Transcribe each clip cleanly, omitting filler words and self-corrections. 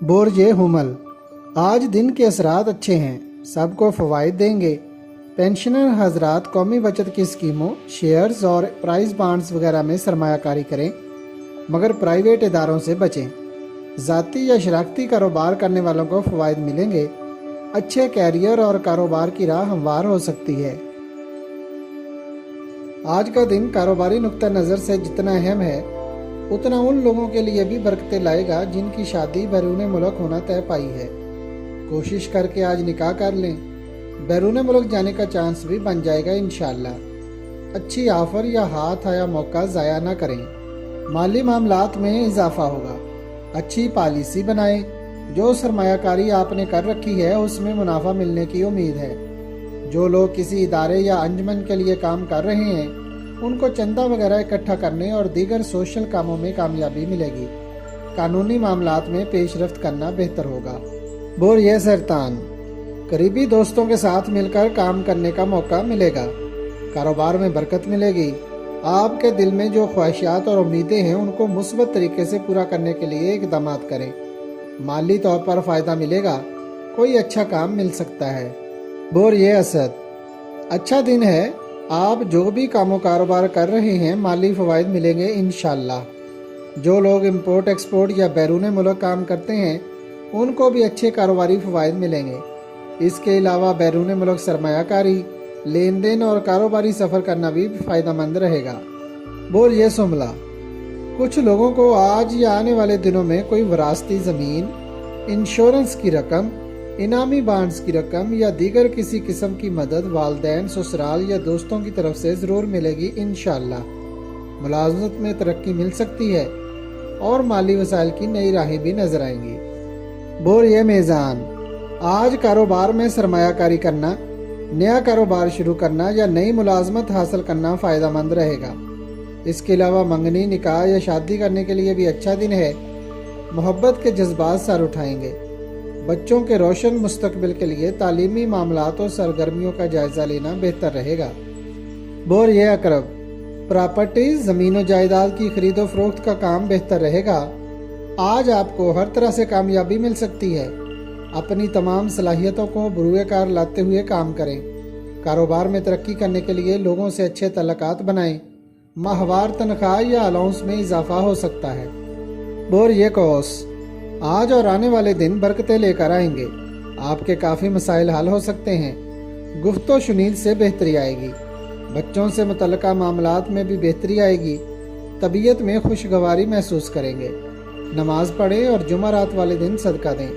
برج حمل، آج دن کے اثرات اچھے ہیں، سب کو فوائد دیں گے۔ پینشنر حضرات قومی بچت کی اسکیموں، شیئرز اور پرائز بانڈز وغیرہ میں سرمایہ کاری کریں، مگر پرائیویٹ اداروں سے بچیں۔ ذاتی یا شراکتی کاروبار کرنے والوں کو فوائد ملیں گے، اچھے کیریئر اور کاروبار کی راہ ہموار ہو سکتی ہے۔ آج کا دن کاروباری نقطہ نظر سے جتنا اہم ہے، اتنا ان لوگوں کے لیے بھی برکتیں لائے گا جن کی شادی بیرون ملک ہونا طے پائی ہے۔ کوشش کر کے آج نکاح کر لیں، بیرون ملک جانے کا چانس بھی بن جائے گا انشاءاللہ۔ اچھی آفر یا ہاتھ آیا موقع ضائع نہ کریں۔ مالی معاملات میں اضافہ ہوگا، اچھی پالیسی بنائیں۔ جو سرمایہ کاری آپ نے کر رکھی ہے اس میں منافع ملنے کی امید ہے۔ جو لوگ کسی ادارے یا انجمن کے لیے کام کر رہے ہیں ان کو چندہ وغیرہ اکٹھا کرنے اور دیگر سوشل کاموں میں کامیابی ملے گی۔ قانونی معاملات میں پیش رفت کرنا بہتر ہوگا۔ برج سرطان، قریبی دوستوں کے ساتھ مل کر کام کرنے کا موقع ملے گا، کاروبار میں برکت ملے گی۔ آپ کے دل میں جو خواہشات اور امیدیں ہیں ان کو مثبت طریقے سے پورا کرنے کے لیے اقدامات کریں۔ مالی طور پر فائدہ ملے گا، کوئی اچھا کام مل سکتا ہے۔ برج اسد، اچھا دن ہے، آپ جو بھی کام و کاروبار کر رہے ہیں مالی فوائد ملیں گے انشاءاللہ۔ جو لوگ امپورٹ ایکسپورٹ یا بیرون ملک کام کرتے ہیں ان کو بھی اچھے کاروباری فوائد ملیں گے۔ اس کے علاوہ بیرون ملک سرمایہ کاری، لین دین اور کاروباری سفر کرنا بھی فائدہ مند رہے گا۔ برج سنبلہ، کچھ لوگوں کو آج یا آنے والے دنوں میں کوئی وراثتی زمین، انشورنس کی رقم، انعامی بانڈز کی رقم یا دیگر کسی قسم کی مدد والدین، سسرال یا دوستوں کی طرف سے ضرور ملے گی انشاءاللہ۔ ملازمت میں ترقی مل سکتی ہے اور مالی وسائل کی نئی راہیں بھی نظر آئیں گی۔ برج میزان، آج کاروبار میں سرمایہ کاری کرنا، نیا کاروبار شروع کرنا یا نئی ملازمت حاصل کرنا فائدہ مند رہے گا۔ اس کے علاوہ منگنی، نکاح یا شادی کرنے کے لیے بھی اچھا دن ہے۔ محبت کے جذبات سر اٹھائیں گے۔ بچوں کے روشن مستقبل کے لیے تعلیمی معاملات اور سرگرمیوں کا جائزہ لینا بہتر رہے گا۔ برج عقرب، پراپرٹیز، زمین و جائیداد کی خرید و فروخت کا کام بہتر رہے گا۔ آج آپ کو ہر طرح سے کامیابی مل سکتی ہے۔ اپنی تمام صلاحیتوں کو بروئے کار لاتے ہوئے کام کریں۔ کاروبار میں ترقی کرنے کے لیے لوگوں سے اچھے تعلقات بنائیں۔ ماہوار تنخواہ یا الاؤنس میں اضافہ ہو سکتا ہے۔ برج قوس، آج اور آنے والے دن برکتیں لے کر آئیں گے۔ آپ کے کافی مسائل حل ہو سکتے ہیں۔ گفت و شنید سے بہتری آئے گی۔ بچوں سے متعلقہ معاملات میں بھی بہتری آئے گی۔ طبیعت میں خوشگواری محسوس کریں گے۔ نماز پڑھیں اور جمعرات والے دن صدقہ دیں۔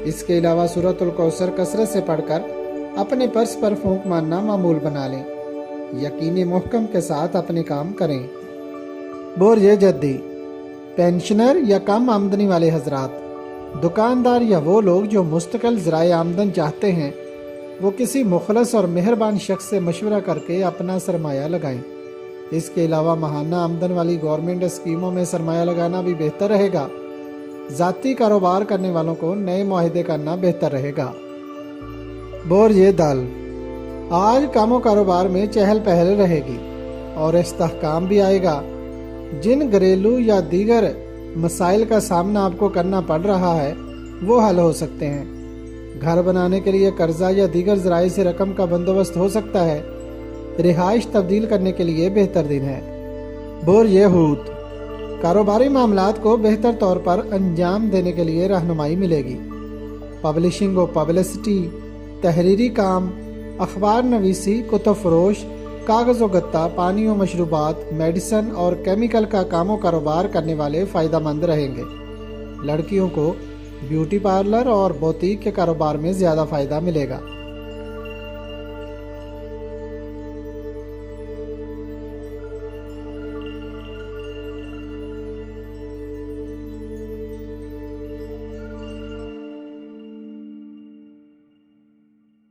اس کے علاوہ سورۃ الکوثر کثرت سے پڑھ کر اپنے پرس پر پھونک مارنا معمول بنا لیں۔ یقین محکم کے ساتھ اپنے کام کریں۔ برج جدی، پینشنر یا کم آمدنی والے حضرات، دکاندار یا وہ لوگ جو مستقل ذرائع آمدن چاہتے ہیں وہ کسی مخلص اور مہربان شخص سے مشورہ کر کے اپنا سرمایہ لگائیں۔ اس کے علاوہ ماہانہ آمدن والی گورنمنٹ اسکیموں میں سرمایہ لگانا بھی بہتر رہے گا۔ ذاتی کاروبار کرنے والوں کو نئے معاہدے کرنا بہتر رہے گا۔ برج دل، آج کام و کاروبار میں چہل پہل رہے گی اور استحکام بھی آئے گا۔ جن گھریلو یا دیگر مسائل کا سامنا آپ کو کرنا پڑ رہا ہے وہ حل ہو سکتے ہیں۔ گھر بنانے کے لیے قرضہ یا دیگر ذرائع سے رقم کا بندوبست ہو سکتا ہے۔ رہائش تبدیل کرنے کے لیے بہتر دن ہے۔ برج حوت، کاروباری معاملات کو بہتر طور پر انجام دینے کے لیے رہنمائی ملے گی۔ پبلشنگ و پبلسٹی، تحریری کام، اخبار نویسی، کتب فروش، کاغذ و گتا، پانی و مشروبات، میڈیسن اور کیمیکل کا کام و کاروبار کرنے والے فائدہ مند رہیں گے۔ لڑکیوں کو بیوٹی پارلر اور بوتیک کے کاروبار میں زیادہ فائدہ ملے گا۔